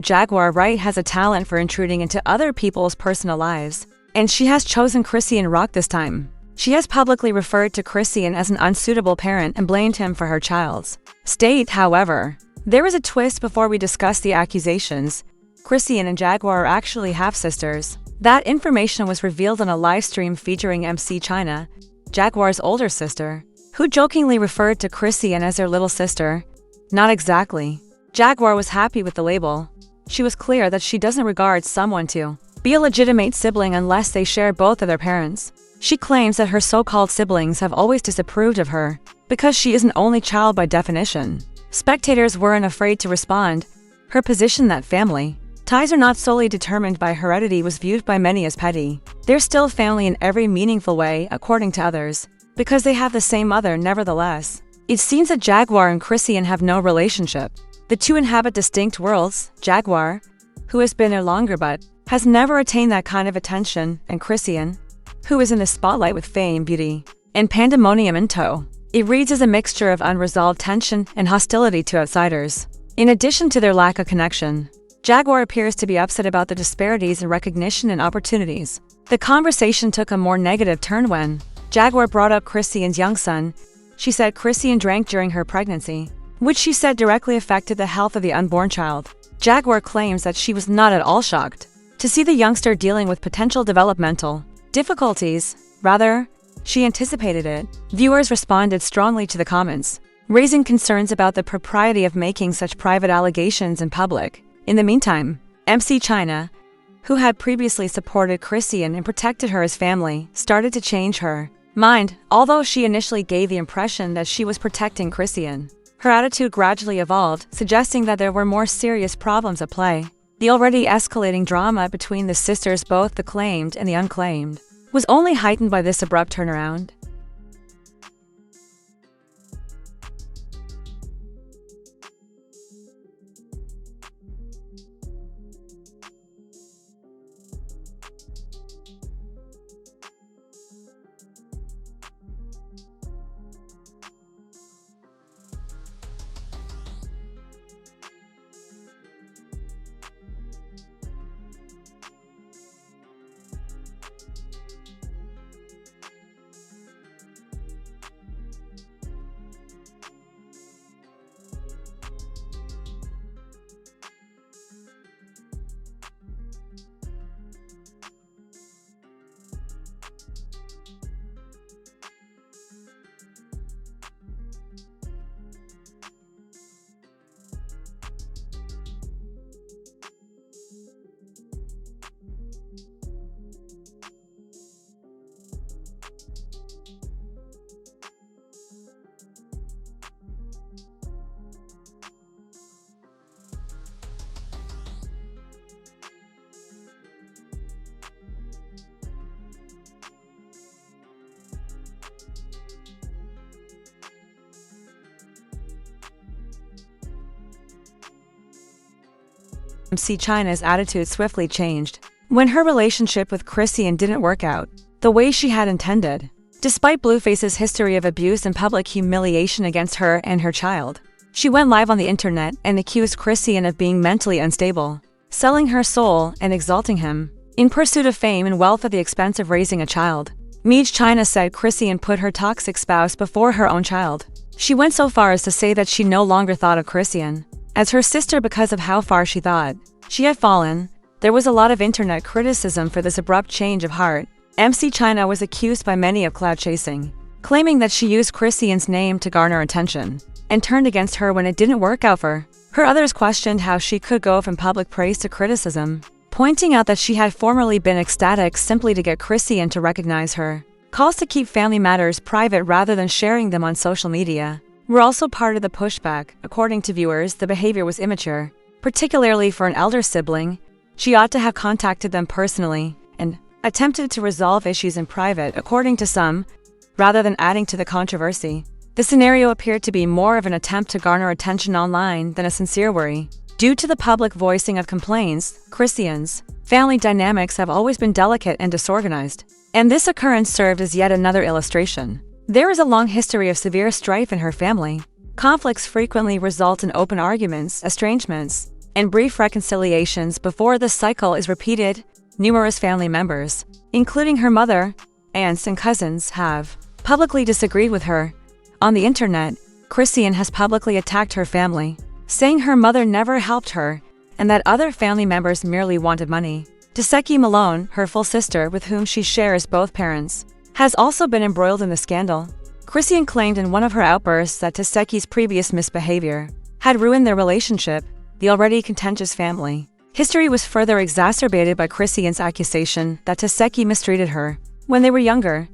Jaguar Wright has a talent for intruding into other people's personal lives, and she has chosen Chrisean Rock this time. She has publicly referred to Chrisean as an unsuitable parent and blamed him for her child's state. However, there is a twist before we discuss the accusations. Chrisean and Jaguar are actually half-sisters. That information was revealed on a live stream featuring MC China, Jaguar's older sister, who jokingly referred to Chrisean as their little sister. Not exactly. Jaguar was happy with the label. She was clear that she doesn't regard someone to be a legitimate sibling unless they share both of their parents. She claims that her so-called siblings have always disapproved of her because she is an only child by definition. Spectators weren't afraid to respond. Her position that family ties are not solely determined by heredity was viewed by many as petty. They're still family in every meaningful way, according to others, because they have the same mother. Nevertheless, it seems that Jaguar and Chrisean have no relationship. The two inhabit distinct worlds. Jaguar, who has been there longer but has never attained that kind of attention, and Chrisean, who is in the spotlight with fame, beauty, and pandemonium in tow. It reads as a mixture of unresolved tension and hostility to outsiders. In addition to their lack of connection, Jaguar appears to be upset about the disparities in recognition and opportunities. The conversation took a more negative turn when Jaguar brought up Chrisean's young son. She said Chrisean drank during her pregnancy, which she said directly affected the health of the unborn child. Jaguar claims that she was not at all shocked to see the youngster dealing with potential developmental difficulties. Rather, she anticipated it. Viewers responded strongly to the comments, raising concerns about the propriety of making such private allegations in public. In the meantime, MC China, who had previously supported Chrisean and protected her as family, started to change her mind. Although she initially gave the impression that she was protecting Chrisean, her attitude gradually evolved, suggesting that there were more serious problems at play. The already escalating drama between the sisters, both the claimed and the unclaimed, was only heightened by this abrupt turnaround. MC China's attitude swiftly changed when her relationship with Chrisean didn't work out the way she had intended. Despite Blueface's history of abuse and public humiliation against her and her child, she went live on the internet and accused Chrisean of being mentally unstable, selling her soul and exalting him in pursuit of fame and wealth at the expense of raising a child. MC China said Chrisean put her toxic spouse before her own child. She went so far as to say that she no longer thought of Chrisean as her sister because of how far she thought she had fallen. There was a lot of internet criticism for this abrupt change of heart. MC China was accused by many of cloud chasing, claiming that she used Chrisean's name to garner attention and turned against her when it didn't work out for her. Others questioned how she could go from public praise to criticism, pointing out that she had formerly been ecstatic simply to get Chrisean to recognize her. Calls to keep family matters private rather than sharing them on social media were also part of the pushback. According to viewers, the behavior was immature, particularly for an elder sibling. She ought to have contacted them personally and attempted to resolve issues in private, according to some, rather than adding to the controversy. The scenario appeared to be more of an attempt to garner attention online than a sincere worry. Due to the public voicing of complaints, Chrisean's family dynamics have always been delicate and disorganized, and this occurrence served as yet another illustration. There is a long history of severe strife in her family. Conflicts frequently result in open arguments, estrangements, and brief reconciliations before the cycle is repeated. Numerous family members, including her mother, aunts, and cousins, have publicly disagreed with her. On the internet, Chrisean has publicly attacked her family, saying her mother never helped her and that other family members merely wanted money. Tesehki Malone, her full sister with whom she shares both parents, has also been embroiled in the scandal. Chrisean claimed in one of her outbursts that Tesehki's previous misbehavior had ruined their relationship. The already contentious family history was further exacerbated by Chrisean's accusation that Tesehki mistreated her when they were younger.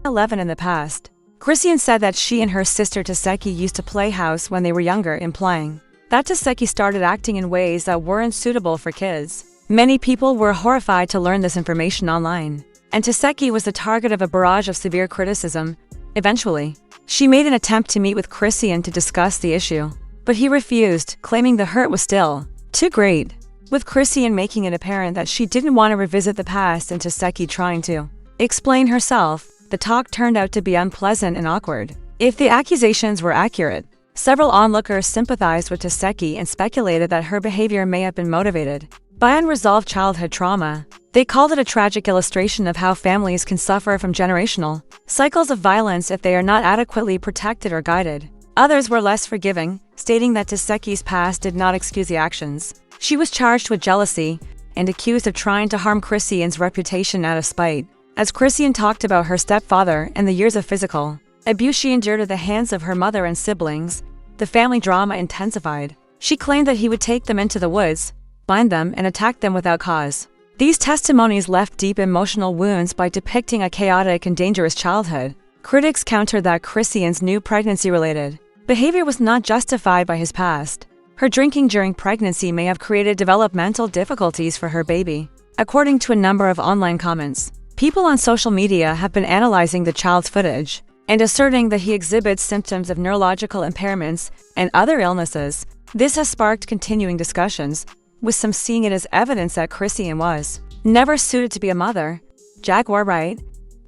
11 in the past. Chrisean said that she and her sister Tesehki used to play house when they were younger, implying that Tesehki started acting in ways that weren't suitable for kids. Many people were horrified to learn this information online, and Tesehki was the target of a barrage of severe criticism. Eventually, she made an attempt to meet with Chrisean to discuss the issue, but he refused, claiming the hurt was still too great, with Chrisean making it apparent that she didn't want to revisit the past and Tesehki trying to explain herself. The talk turned out to be unpleasant and awkward. If the accusations were accurate, several onlookers sympathized with Tesehki and speculated that her behavior may have been motivated by unresolved childhood trauma. They called it a tragic illustration of how families can suffer from generational cycles of violence if they are not adequately protected or guided. Others were less forgiving, stating that Tesehki's past did not excuse the actions. She was charged with jealousy and accused of trying to harm Chrisean's reputation out of spite. As Chrisean talked about her stepfather and the years of physical abuse she endured at the hands of her mother and siblings, the family drama intensified. She claimed that he would take them into the woods, bind them, and attack them without cause. These testimonies left deep emotional wounds by depicting a chaotic and dangerous childhood. Critics countered that Chrisean's new pregnancy-related behavior was not justified by his past. Her drinking during pregnancy may have created developmental difficulties for her baby. According to a number of online comments, people on social media have been analyzing the child's footage and asserting that he exhibits symptoms of neurological impairments and other illnesses. This has sparked continuing discussions, with some seeing it as evidence that Chrisean was never suited to be a mother. Jaguar Wright,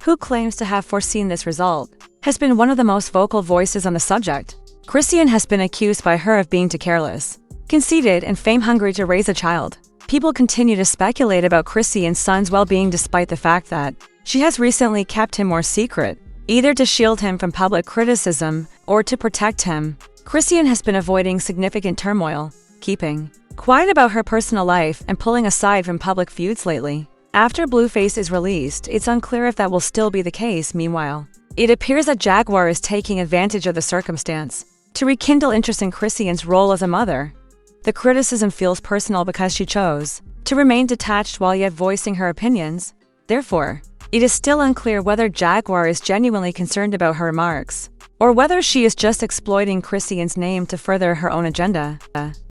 who claims to have foreseen this result, has been one of the most vocal voices on the subject. Chrisean has been accused by her of being too careless, conceited, and fame-hungry to raise a child. People continue to speculate about Chrisean's son's well-being despite the fact that she has recently kept him more secret, either to shield him from public criticism or to protect him. Chrisean has been avoiding significant turmoil, keeping quiet about her personal life and pulling aside from public feuds lately. After Blueface is released, it's unclear if that will still be the case. Meanwhile, it appears that Jaguar is taking advantage of the circumstance to rekindle interest in Chrisean's role as a mother. The criticism feels personal because she chose to remain detached while yet voicing her opinions. Therefore, it is still unclear whether Jaguar is genuinely concerned about her remarks, or whether she is just exploiting Chrisean's name to further her own agenda.